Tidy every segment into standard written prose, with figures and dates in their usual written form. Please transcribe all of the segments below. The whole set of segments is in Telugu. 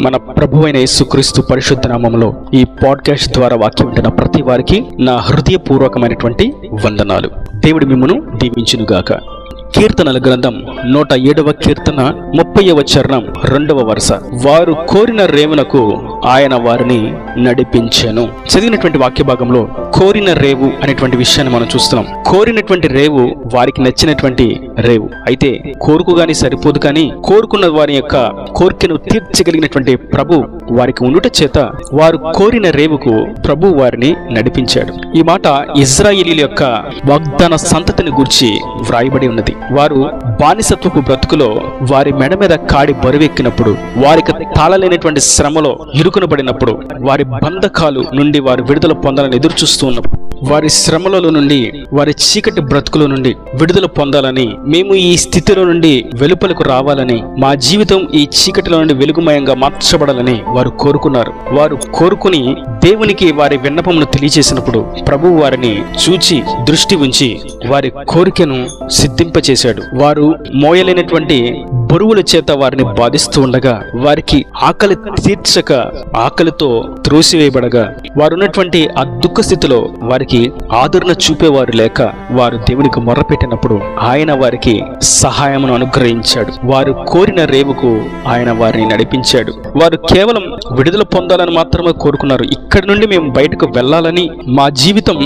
మన ప్రభువైన యేసుక్రీస్తు పరిశుద్ధ నామములో ఈ పాడ్కాస్ట్ ద్వారా వాక్యం వింటున్న ప్రతి వారికి నా హృదయపూర్వకమైనటువంటి వందనాలు. దేవుడు మిమ్మును దీవించునుగాక. కీర్తనల గ్రంథం 107వ కీర్తన 30వ చరణం 2వ వరుస. వారు కోరిన రేవునకు ఆయన వారిని నడిపించెను. చదివినటువంటి వాక్య భాగంలో కోరిన రేవు అనేటువంటి విషయాన్ని మనం చూస్తున్నాం. కోరినటువంటి రేవు వారికి నచ్చినటువంటి రేవు అయితే కోరుకుగాని సరిపోదు, కానీ కోరుకున్న వారి యొక్క కోరికను తీర్చగలిగినటువంటి ప్రభు వారికి ఉండుట చేత వారు కోరిన రేవుకు ప్రభు వారిని నడిపించాడు. ఈ మాట ఇజ్రాయేలీల యొక్క వాగ్దాన సంతతిని గూర్చి వ్రాయబడి ఉన్నది. వారు బానిసత్వపు బ్రతుకులో వారి మెడ మీద కాడి బరువెక్కినప్పుడు, వారికి తాళలేనటువంటి శ్రమలో ఇరుకునబడినప్పుడు, వారి బంధకాలు నుండి వారు విడుదల పొందాలని ఎదురు చూస్తూ ఉన్నప్పుడు, వారి శ్రమలలో నుండి, వారి చీకటి బ్రతుకుల నుండి విడుదల పొందాలని, మేము ఈ స్థితిలో నుండి వెలుపలకు రావాలని, మా జీవితం ఈ చీకటిలో నుండి వెలుగుమయంగా మార్చబడాలని వారు కోరుకున్నారు. వారు కోరుకుని దేవునికి వారి విన్నపమును తెలియజేసినప్పుడు ప్రభువు వారిని చూచి దృష్టి ఉంచి వారి కోరికను సిద్ధింపచేశాడు. వారు మోయలేనటువంటి బరువుల చేత వారిని బాధిస్తూ ఉండగా, వారికి ఆకలి తీర్చక ఆకలితో త్రోసివేయబడగా, వారున్నటువంటి ఆ దుఃఖ స్థితిలో వారికి ఆదరణ చూపేవారు లేక వారు దేవునికి మొర్రపెట్టినప్పుడు ఆయన వారికి సహాయమును అనుగ్రహించాడు. వారు కోరిన రేవుకు ఆయన వారిని నడిపించాడు. వారు కేవలం విడుదల పొందాలని మాత్రమే కోరుకున్నారు. ఇక్కడి నుండి మేము బయటకు వెళ్ళాలని, మా జీవితం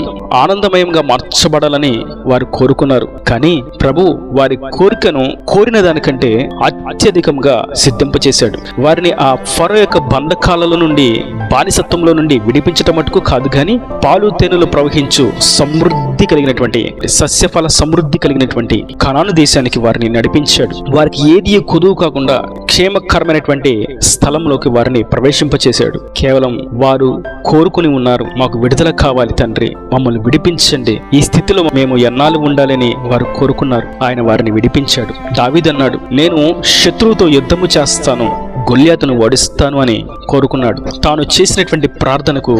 ఆనందమయంగా మార్చబడాలని వారు కోరుకున్నారు. కానీ ప్రభు వారి కోరికను కోరిన దానికంటే అత్యధికంగా సిద్ధింపచేశాడు. వారిని ఆ ఫరో యొక్క బంధకాలలో నుండి, బానిసత్వంలో నుండి విడిపించటం మటుకు కాదు, కానీ పాలు తేనెలు ప్రవహించు సమృద్ధి కలిగినటువంటి, సస్యఫల సమృద్ధి కలిగినటువంటి కనాను దేశానికి వారిని నడిపించాడు. వారికి ఏది కొదువు కాకుండా క్షేమకరమైనటువంటి స్థలంలోకి వారిని ప్రవేశింపచేశాడు. కేవలం వారు కోరుకుని ఉన్నారు, మాకు విడుదల కావాలి తండ్రి, మమ్మల్ని విడిపించండి, ఈ స్థితిలో మేము ఎన్నాళ్ళు ఉండాలని వారు కోరుకున్నారు. ఆయన వారిని విడిపించాడు. దావీదు అన్నాడు, నేను శత్రువుతో యుద్ధము చేస్తాను, గొల్యాతును ఓడిస్తాను అని కోరుకున్నాడు. తాను చేసినటువంటి ప్రార్థనకు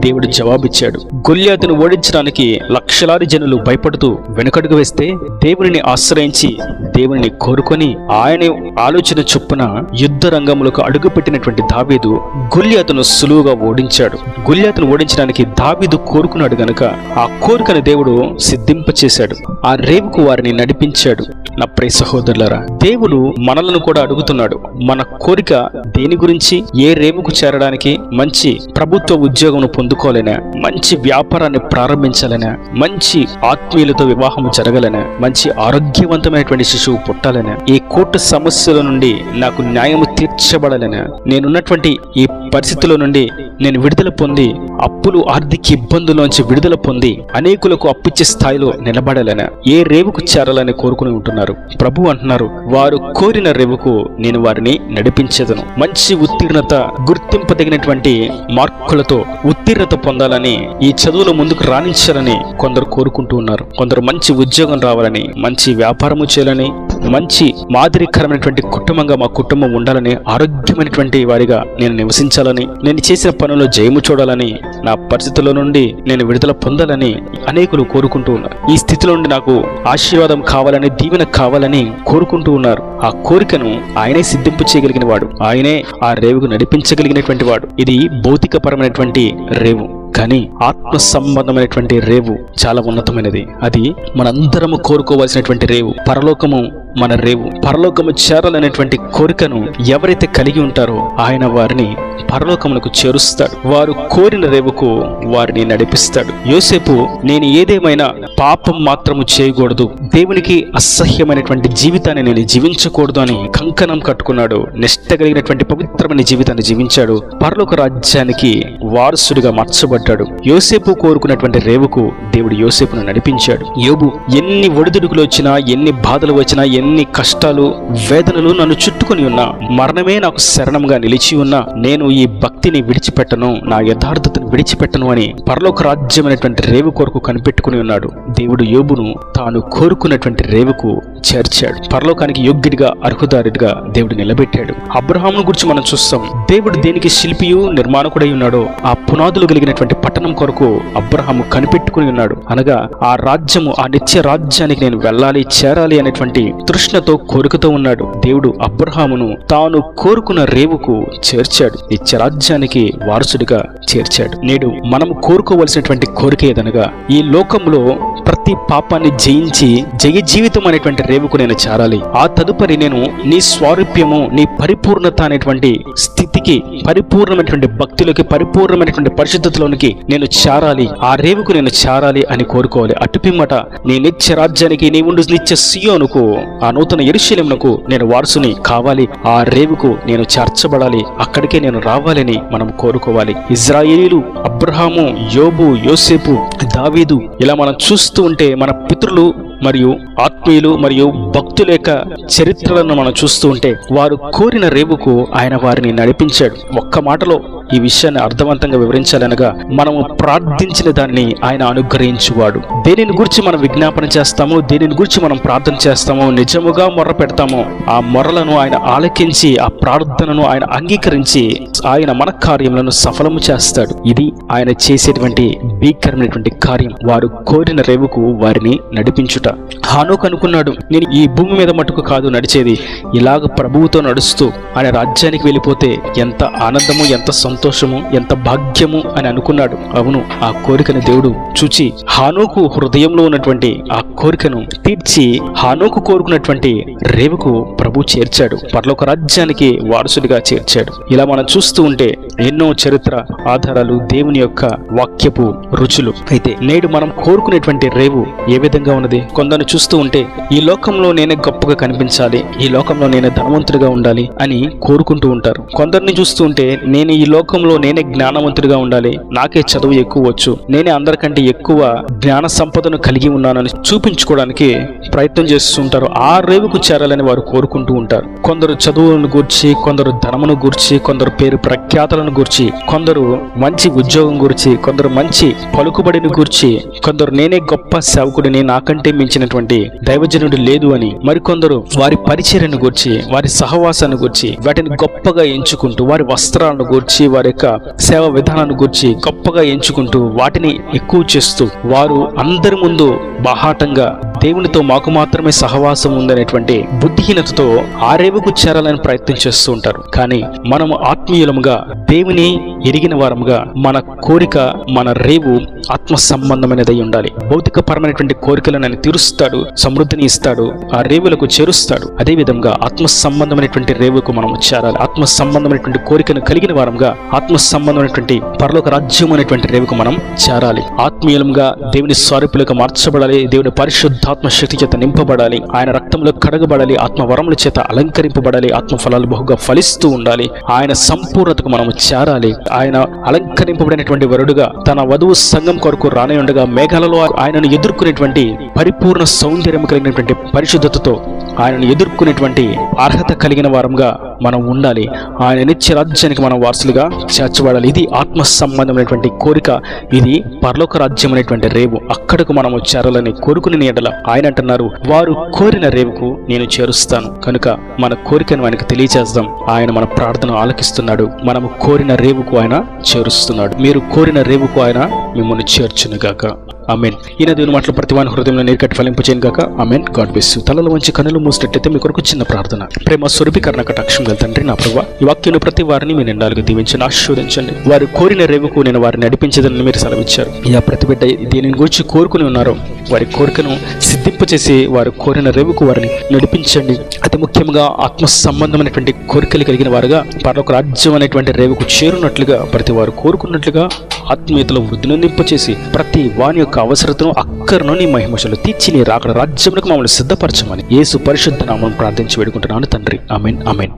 దేవుడు జవాబిచ్చాడు. గొల్యాతును ఓడించడానికి లక్షలాది జనులు భయపడుతూ వెనుకడుగు వేస్తే, దేవునిని ఆశ్రయించి దేవుని కోరుకొని ఆయన ఆలోచన చొప్పున యుద్ధ రంగంలోకి అడుగుపెట్టినటువంటి దావీదు గొల్యాతును సులువుగా ఓడించాడు. గొల్యాతును ఓడించడానికి దావీదు కోరుకున్నాడు గనుక ఆ కోరికను దేవుడు సిద్ధింపచేశాడు. ఆ రేవుకు వారిని నడిపించాడు. నా ప్రియ సహోదరులారా, దేవుడు మనలను కూడా అడుగుతున్నాడు, మన కోరిక దేని గురించి? ఏ రేవుకు చేరడానికి? మంచి ప్రభుత్వ ఉద్యోగం పొందుకోలేనా, మంచి వ్యాపారాన్ని ప్రారంభించాలనా, మంచి ఆత్మీయులతో వివాహం జరగాలనా, మంచి ఆరోగ్యవంతమైనటువంటి శిశువు పుట్టాలనా, ఈ కోర్టు సమస్యల నుండి నాకు న్యాయము తీర్చబడాలనా, నేనున్నటువంటి ఈ పరిస్థితుల నుండి నేను విడుదల పొంది అప్పులు, ఆర్థిక ఇబ్బందుల్లోంచి విడుదల పొంది అనేకులకు అప్పిచ్చే స్థాయిలో నిలబడాలనా, ఏ రేవుకు చేరాలని కోరుకుని ఉంటున్నారు. ప్రభు అంటున్నారు, వారు కోరిన రేవుకు నేను వారిని నడిపించేదను. మంచి ఉత్తీర్ణత, గుర్తింపదగినటువంటి మార్కులతో ఉత్తీర్ణత పొందాలని, ఈ చదువులో ముందుకు రాణించాలని కొందరు కోరుకుంటూ ఉన్నారు. కొందరు మంచి ఉద్యోగం రావాలని, మంచి వ్యాపారము చేయాలని, మంచి మాదిరికరమైనటువంటి కుటుంబంగా మా కుటుంబం ఉండాలని, ఆరోగ్యమైనటువంటి వారిగా నేను నివసించాలని, నేను చేసిన పనుల్లో జయము చూడాలని, నా పరిస్థితుల నుండి నేను విడుదల పొందాలని అనేకులు కోరుకుంటూ ఉన్నారు. ఈ స్థితిలో నుండి నాకు ఆశీర్వాదం కావాలని, దీవెన కావాలని కోరుకుంటూ ఉన్నారు. ఆ కోరికను ఆయనే సిద్ధింపు చేయగలిగిన వాడు, ఆయనే ఆ రేవుకు నడిపించగలిగినటువంటి వాడు. ఇది భౌతికపరమైనటువంటి రేవు, కానీ ఆత్మ సంబంధమైనటువంటి రేవు చాలా ఉన్నతమైనది. అది మనందరము కోరుకోవాల్సినటువంటి రేవు. పరలోకము మన రేవు. పరలోకము చేరాలనేటువంటి కోరికను ఎవరైతే కలిగి ఉంటారో ఆయన వారిని పరలోకమునకు చేరుస్తాడు. వారు కోరిన రేవుకు వారిని నడిపిస్తాడు. యోసేపు, నేను ఏదేమైనా పాపం మాత్రము చేయకూడదు, దేవునికి అసహ్యమైనటువంటి జీవితాన్ని నేను జీవించకూడదు అని కంకణం కట్టుకున్నాడు. నిష్ట కలిగినటువంటి పవిత్రమైన జీవితాన్ని జీవించాడు. పరలోక రాజ్యానికి వారసుడిగా మార్చబడ్డాడు. యోసేపు కోరుకున్నటువంటి రేవుకు దేవుడు యోసేపును నడిపించాడు. యోబు, ఎన్ని ఒడిదుడుకులు వచ్చినా, ఎన్ని బాధలు వచ్చినా, ఎన్ని కష్టాలు, వేదనలు నన్ను చుట్టుకొని ఉన్నా, మరణమే నాకు శరణంగా నిలిచి ఉన్నా, నేను ఈ భక్తిని విడిచిపెట్టను, నా యథార్థతను విడిచిపెట్టను అని పరలోక రాజ్యమైనటువంటి రేవు కొరకు కనిపెట్టుకుని ఉన్నాడు. దేవుడు యోబును తాను కోరుకున్నటువంటి రేవుకు చేర్చాడు. పరలోకానికి యోగ్యుడిగా, అర్హుదారుడిగా దేవుడు నిలబెట్టాడు. అబ్రహామును గురించి మనం చూస్తాం. దేవుడు దేనికి శిల్పియు నిర్మాణకుడై ఉన్నాడో ఆ పునాదులు కలిగినటువంటి పట్టణం కొరకు అబ్రహాము కనిపెట్టుకుని ఉన్నాడు. అనగా ఆ రాజ్యము, ఆ నిత్య రాజ్యానికి నేను వెళ్ళాలి, చేరాలి అనేటువంటి తృష్ణతో కోరికతో ఉన్నాడు. దేవుడు అబ్రహామును తాను కోరుకున్న రేవుకు చేర్చాడు, నిత్యరాజ్యానికి వారసుడిగా చేర్చాడు. నేడు మనం కోరుకోవలసినటువంటి కోరిక ఏదనగా, ఈ లోకంలో ప్రతి పాపాన్ని జయించి జయ జీవితం అనేటువంటి రేవుకు నేను చేరాలి. ఆ తదుపరి నేను నీ స్వారూప్యము, నీ పరిపూర్ణత అనేటువంటి స్థితికి, పరిపూర్ణమైనటువంటి భక్తిలోకి, పరిపూర్ణమైనటువంటి పరిశుద్ధతలోనికి నేను చేరాలి. ఆ రేవుకు నేను చేరాలి అని కోరుకోవాలి. అటుపిమ్మట నీ నిత్య రాజ్యానికి, నీ ఉండు నిత్య సియోనుకు, ఆ నూతన యెరూషలేమునకు నేను వారసుని కావాలి. ఆ రేవుకు నేను చేర్చబడాలి, అక్కడికే నేను రావాలని మనం కోరుకోవాలి. ఇజ్రాయేలీలు, అబ్రహాము, యోబు, యోసేపు, దావీదు, ఇలా మనం చూస్తూ ఉంటే మన పితరులు మరియు ఆత్మీయులు మరియు భక్తుల యొక్క చరిత్రలను మనం చూస్తూ ఉంటే వారు కోరిన రేవుకు ఆయన వారిని నడిపించాడు. ఒక్క మాటలో ఈ విషయాన్ని అర్థవంతంగా వివరించాలనగా, మనము ప్రార్థించిన దాన్ని ఆయన అనుగ్రహించువాడు. దేనిని గురించి మనం విజ్ఞాపన చేస్తామో, దేనిని గురించి మనం ప్రార్థన చేస్తామో, నిజముగా మొర్ర పెడతామో, ఆ మొర్రలను ఆయన ఆలకించి, ఆ ప్రార్థనను ఆయన అంగీకరించి ఆయన మన కార్యములను సఫలము చేస్తాడు. ఇది ఆయన చేసేటువంటి భీకరమైనటువంటి కార్యం, వారు కోరిన రేవుకు వారిని నడిపించుట. హానోకు అనుకున్నాడు, నేను ఈ భూమి మీద మటుకు కాదు నడిచేది, ఇలాగ ప్రభువుతో నడుస్తూ ఆయన రాజ్యానికి వెళ్ళిపోతే ఎంత ఆనందము, ఎంత సంతోషము, ఎంత భాగ్యము అని అనుకున్నాడు. అవును, ఆ కోరికను దేవుడు చూచి హానోకు హృదయంలో ఉన్నటువంటి ఆ కోరికను తీర్చి హానోకు కోరుకున్నటువంటి రేవుకు ప్రభు చేర్చాడు, పరలోక రాజ్యానికి వారసుడిగా చేర్చాడు. ఇలా మనం చూస్తూ ఉంటే ఎన్నో చరిత్ర ఆధారాలు, దేవుని యొక్క వాక్యపు రుచులు. అయితే నేడు మనం కోరుకునేటువంటి రేవు ఏ విధంగా ఉన్నది? కొందరు చూస్తూ ఉంటే ఈ లోకంలో నేనే గొప్పగా కనిపించాలి, ఈ లోకంలో నేనే ధనవంతుడిగా ఉండాలి అని కోరుకుంటూ ఉంటారు. కొందరిని చూస్తూ ఉంటే నేను ఈ లోకంలో నేనే జ్ఞానవంతుడిగా ఉండాలి, నాకే చదువు ఎక్కువ వచ్చు, నేనే అందరికంటే ఎక్కువ జ్ఞాన సంపదను కలిగి ఉన్నానని చూపించుకోవడానికి ప్రయత్నం చేస్తుంటారు. ఆ రేవుకు చేరాలని వారు కోరుకుంటూ ఉంటారు. కొందరు చదువులను గూర్చి, కొందరు ధనమును గూర్చి, కొందరు పేరు ప్రఖ్యాతలను గూర్చి, కొందరు మంచి ఉద్యోగం గురించి, కొందరు మంచి పలుకుబడిని గూర్చి, కొందరు నేనే గొప్ప సేవకుడిని, నాకంటే మించినటువంటి దైవజనుడు లేదు అని, మరికొందరు వారి పరిచర్యను గూర్చి, వారి సహవాసాన్ని గూర్చి, వాటిని గొప్పగా ఎంచుకుంటూ, వారి వస్త్రాలను గూర్చి, వారి యొక్క సేవ విధానాన్ని గూర్చి గొప్పగా ఎంచుకుంటూ వాటిని ఎక్కువ చేస్తూ వారు అందరి ముందు బాహాటంగా దేవునితో మాకు మాత్రమే సహవాసం ఉందనేటువంటి బుద్ధిహీనతతో ఆ రేవుకు చేరాలని ప్రయత్నం చేస్తూ ఉంటారు. కానీ మనము ఆత్మీయులముగా, దేవుని ఎరిగిన వారముగా, మన కోరిక, మన రేవు ఆత్మ సంబంధమైనదై ఉండాలి. భౌతిక పరమైనటువంటి కోరికలను ఆయన తీరుస్తాడు, సమృద్ధిని ఇస్తాడు, ఆ రేవులకు చేరుస్తాడు. అదే విధంగా ఆత్మ సంబంధమైనటువంటి రేవుకు మనం చేరాలి. ఆత్మ సంబంధమైనటువంటి కోరికను కలిగిన వారంగా, ఆత్మ సంబంధమైనటువంటి పరలోక రాజ్యం అనేటువంటి రేవుకు మనం చేరాలి. ఆత్మీయులంగా దేవుని స్వరూపులుగా మార్చబడాలి, దేవుని పరిశుద్ధాత్మ శక్తి చేత నింపబడాలి, ఆయన రక్తంలో కడగబడాలి, ఆత్మ వరముల చేత అలంకరింపబడాలి, ఆత్మ ఫలాలు బహుగా ఫలిస్తూ ఉండాలి, ఆయన సంపూర్ణతకు మనము చేరాలి. ఆయన అలంకరింపబడినటువంటి వరుడుగా తన వధువు సంఘం కొరకు రానయుండగా మేఘాలలో ఆయనను ఎదుర్కొనేటువంటి పరిపూర్ణ సౌందర్యం కలిగినటువంటి పరిశుద్ధతతో ఆయనను ఎదుర్కొనేటువంటి అర్హత కలిగిన వారంగా మనం ఉండాలి. ఆయన నిత్య రాజ్యానికి మనం వారసులుగా చేర్చబడాలి. ఇది ఆత్మ సంబంధమైనటువంటి కోరిక, ఇది పరలోక రాజ్యం అనేటువంటి రేవు. అక్కడకు మనము చేరాలని కోరుకుని ఎడల ఆయన అంటున్నారు, వారు కోరిన రేవుకు నేను చేరుస్తాను. కనుక మన కోరికను ఆయనకు తెలియజేద్దాం. ఆయన మన ప్రార్థన ఆలకిస్తున్నాడు, మనము కోరిన రేవుకు ఆయన చేరుస్తున్నాడు. మీరు కోరిన రేవుకు ఆయన మిమ్మల్ని చేర్చునుగాక. ఆమెన్. ఈయన దేవుని మాటలు ప్రతి వాని హృదయంలో నీరుకట్టి ఫలింపచేయను గాక. ఆమెన్. God bless you. తలలో వంచి కన్నులు మూసినట్లయితే మీ కొరకు చిన్న ప్రార్థన. ప్రేమ స్వరూపీకరణ కటాక్షం గల తండ్రి, నా ప్రభువా, ఈ వాక్యం ప్రతి వారిని మీ నిండాలుగా దీవించండి, ఆశీర్వదించండి. వారు కోరిన రేవుకు నేను వారిని నడిపించదని మీరు సెలవిచ్చారు. ఇక ప్రతి బిడ్డ దీనిని గురించి కోరుకుని ఉన్నారో వారి కోరికను సిద్ధింపచేసి వారు కోరిన రేవుకు వారిని నడిపించండి. అతి ముఖ్యంగా ఆత్మ సంబంధమైనటువంటి కోరికలు కలిగిన వారుగా పరలోక రాజ్యం అనేటువంటి రేవుకు చేరున్నట్లుగా ప్రతి వారు కోరుకున్నట్లుగా ఆత్మీయతలో వృద్ధిని నింపచేసి ప్రతి వాని యొక్క అవసరతను అక్కరను నీ మహిమశలు తీర్చి నీ రాకడ రాజ్యములకు మమ్మల్ని సిద్ధపరచమని యేసు పరిశుద్ధ నామమున ప్రార్థించి వేడుకుంటున్నాను తండ్రి. ఆమెన్. ఆమెన్.